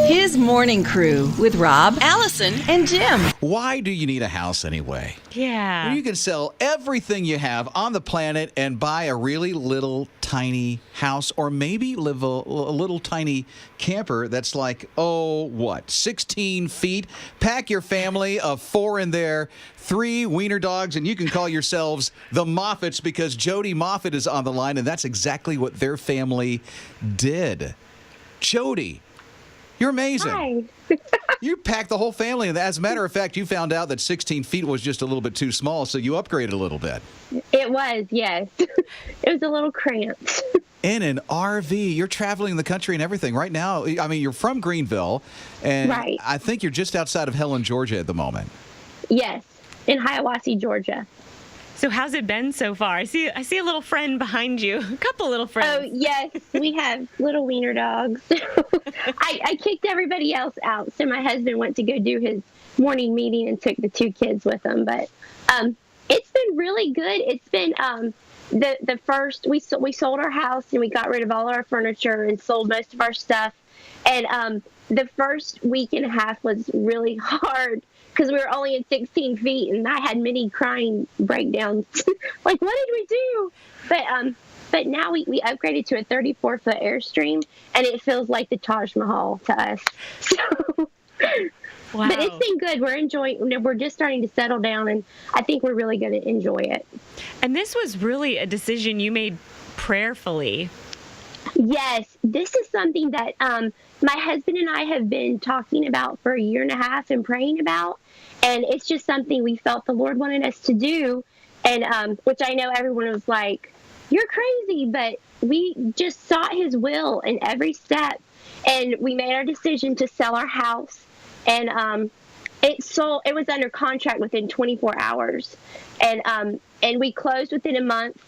His morning crew with Rob, Allison, and Jim. Why do you need a house anyway? Yeah. Well, you can sell everything you have on the planet and buy a really little tiny house, or maybe live a little tiny camper that's like, 16 feet? Pack your family of 4 in there, 3 wiener dogs, and you can call yourselves the Moffetts, because Jody Moffett is on the line, and that's exactly what their family did. Jody, you're amazing. Hi. You packed the whole family. And as a matter of fact, you found out that 16 feet was just a little bit too small, so you upgraded a little bit. It was, yes. It was a little cramped. In an RV. You're traveling the country and everything. Right now, I mean, you're from Greenville, and Right. I think you're just outside of Helen, Georgia at the moment. Yes, in Hiawassee, Georgia. So how's it been so far? I see a little friend behind you. A couple little friends. Oh, yes, we have little wiener dogs. I kicked everybody else out, so my husband went to go do his morning meeting and took the 2 kids with him. But it's been really good. It's been the first, we sold our house and we got rid of all our furniture and sold most of our stuff. And the first week and a half was really hard, because we were only at 16 feet, and I had many crying breakdowns. Like, what did we do? But now we upgraded to a 34-foot Airstream, and it feels like the Taj Mahal to us. So, Wow. But it's been good. We're enjoying. We're just starting to settle down, and I think we're really going to enjoy it. And this was really a decision you made prayerfully. Yes, this is something that my husband and I have been talking about for a year and a half and praying about. And it's just something we felt the Lord wanted us to do. And which I know everyone was like, you're crazy. But we just sought his will in every step. And we made our decision to sell our house. And it was under contract within 24 hours. And we closed within a month.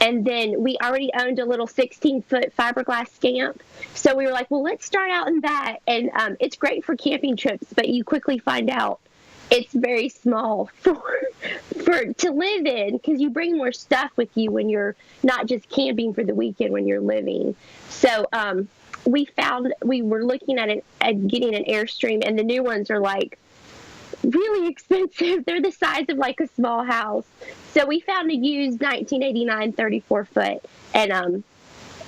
And then we already owned a little 16-foot fiberglass scamp. So we were like, well, let's start out in that. And it's great for camping trips, but you quickly find out it's very small for to live in, because you bring more stuff with you when you're not just camping for the weekend, when you're living. So we were looking at getting an Airstream, and the new ones are like really expensive. They're the size of like a small house. So we found a used 1989 34-foot, and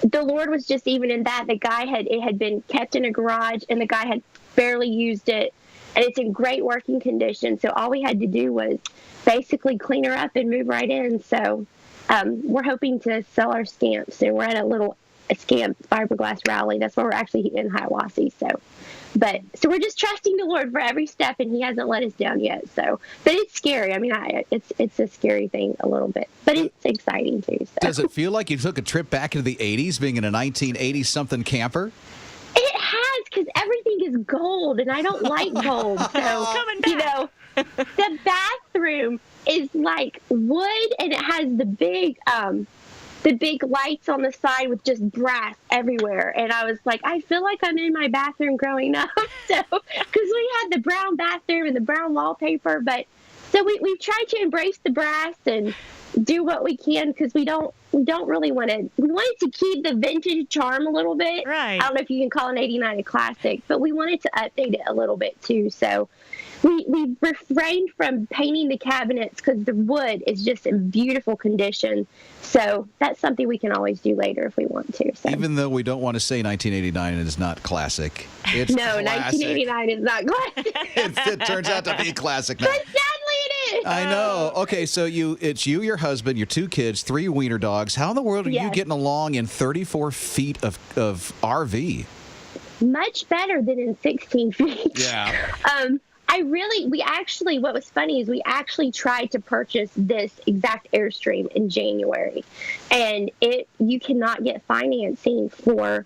the Lord was just even in that. It had been kept in a garage, and the guy had barely used it, and it's in great working condition. So all we had to do was basically clean her up and move right in. So we're hoping to sell our scamps, and we're at a scamp fiberglass rally. That's where we're actually in Hiawassee. So we're just trusting the Lord for every step, and he hasn't let us down yet. So, but it's scary. I mean, it's a scary thing a little bit, but it's exciting too. So. Does it feel like you took a trip back into the 80s, being in a 1980-something camper? It has, because everything is gold, and I don't like gold. So, Coming back. The bathroom is like wood, and it has the big lights on the side with just brass everywhere. And I was like, I feel like I'm in my bathroom growing up. So, because we had the brown bathroom and the brown wallpaper, but so we've tried to embrace the brass and do what we can, because we don't really want to. We wanted to keep the vintage charm a little bit. Right. I don't know if you can call an 89 a classic, but we wanted to update it a little bit too. So we refrained from painting the cabinets, because the wood is just in beautiful condition. So that's something we can always do later if we want to. So. Even though we don't want to say 1989 is not classic. It's No, classic. 1989 is not classic. It turns out to be classic now. But sadly it is. I know. Okay, so it's you, your husband, your 2 kids, 3 wiener dogs. How in the world are you Yes. getting along in 34 feet of RV? Much better than in 16 feet. Yeah. What was funny is we actually tried to purchase this exact Airstream in January, and you cannot get financing for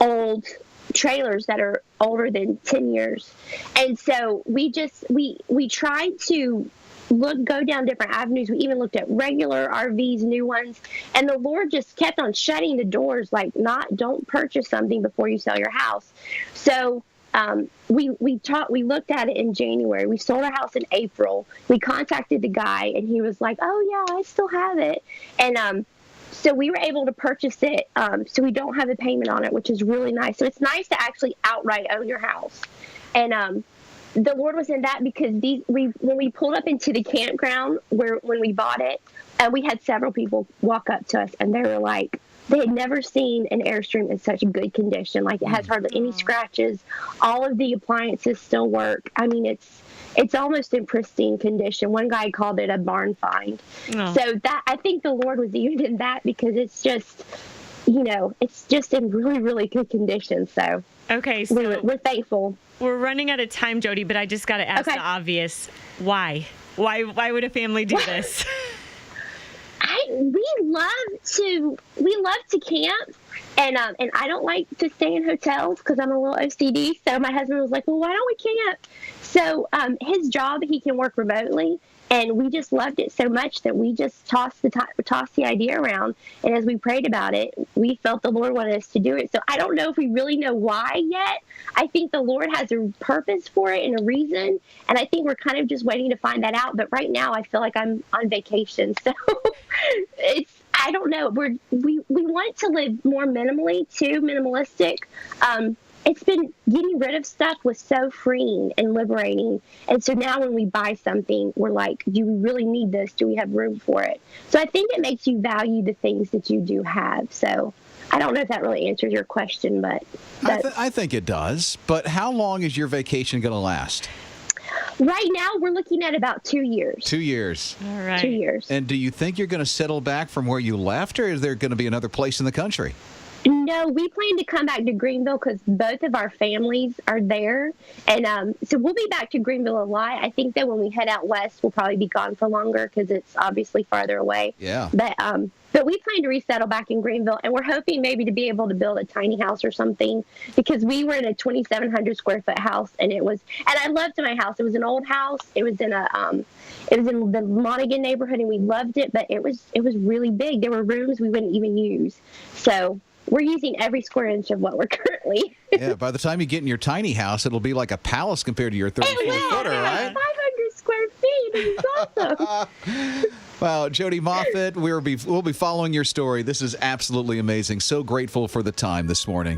old trailers that are older than 10 years. And so we tried to go down different avenues. We even looked at regular RVs, new ones, and the Lord just kept on shutting the doors, like, don't purchase something before you sell your house. So we looked at it in January. We sold our house in April. We contacted the guy, and he was like, oh yeah, I still have it. And So we were able to purchase it, so we don't have a payment on it, which is really nice. So it's nice to actually outright own your house. And the Lord was in that because when we pulled up into the campground when we bought it, we had several people walk up to us, and they were like, they had never seen an Airstream in such good condition. Like, it has hardly any scratches. All of the appliances still work. I mean, it's almost in pristine condition. One guy called it a barn find. Oh. So that, I think the Lord was even in that because it's just, it's just in really, really good condition. So Okay, so we're thankful. we're running out of time, Jody, but I just got to ask Okay. the obvious. Why? Why would a family do this? We love to camp, and I don't like to stay in hotels because I'm a little OCD. So my husband was like, "Well, why don't we camp?" So his job, he can work remotely, and we just loved it so much that we just tossed the idea around. And as we prayed about it, we felt the Lord wanted us to do it. So I don't know if we really know why yet. I think the Lord has a purpose for it and a reason, and I think we're kind of just waiting to find that out. But right now, I feel like I'm on vacation, so I don't know. We want to live more minimally too, minimalistic. It's been getting rid of stuff was so freeing and liberating. And so now when we buy something, we're like, do we really need this? Do we have room for it? So I think it makes you value the things that you do have. So I don't know if that really answers your question, but I think it does. But how long is your vacation going to last? right now we're looking at about 2 years. 2 years. All right. 2 years. And do you think you're going to settle back from where you left, or is there going to be another place in the country? No, we plan to come back to Greenville because both of our families are there. And so we'll be back to Greenville a lot. I think that when we head out west, we'll probably be gone for longer because it's obviously farther away. Yeah. But we plan to resettle back in Greenville, and we're hoping maybe to be able to build a tiny house or something because we were in a 2,700 square foot house, and I loved my house. It was an old house. It was in the Monaghan neighborhood, and we loved it, but it was really big. There were rooms we wouldn't even use. So we're using every square inch of what we're currently. Yeah, by the time you get in your tiny house, it'll be like a palace compared to your 34-footer, right? 500 square feet. It's awesome. Well, Jody Moffett, we'll be following your story. This is absolutely amazing. So grateful for the time this morning.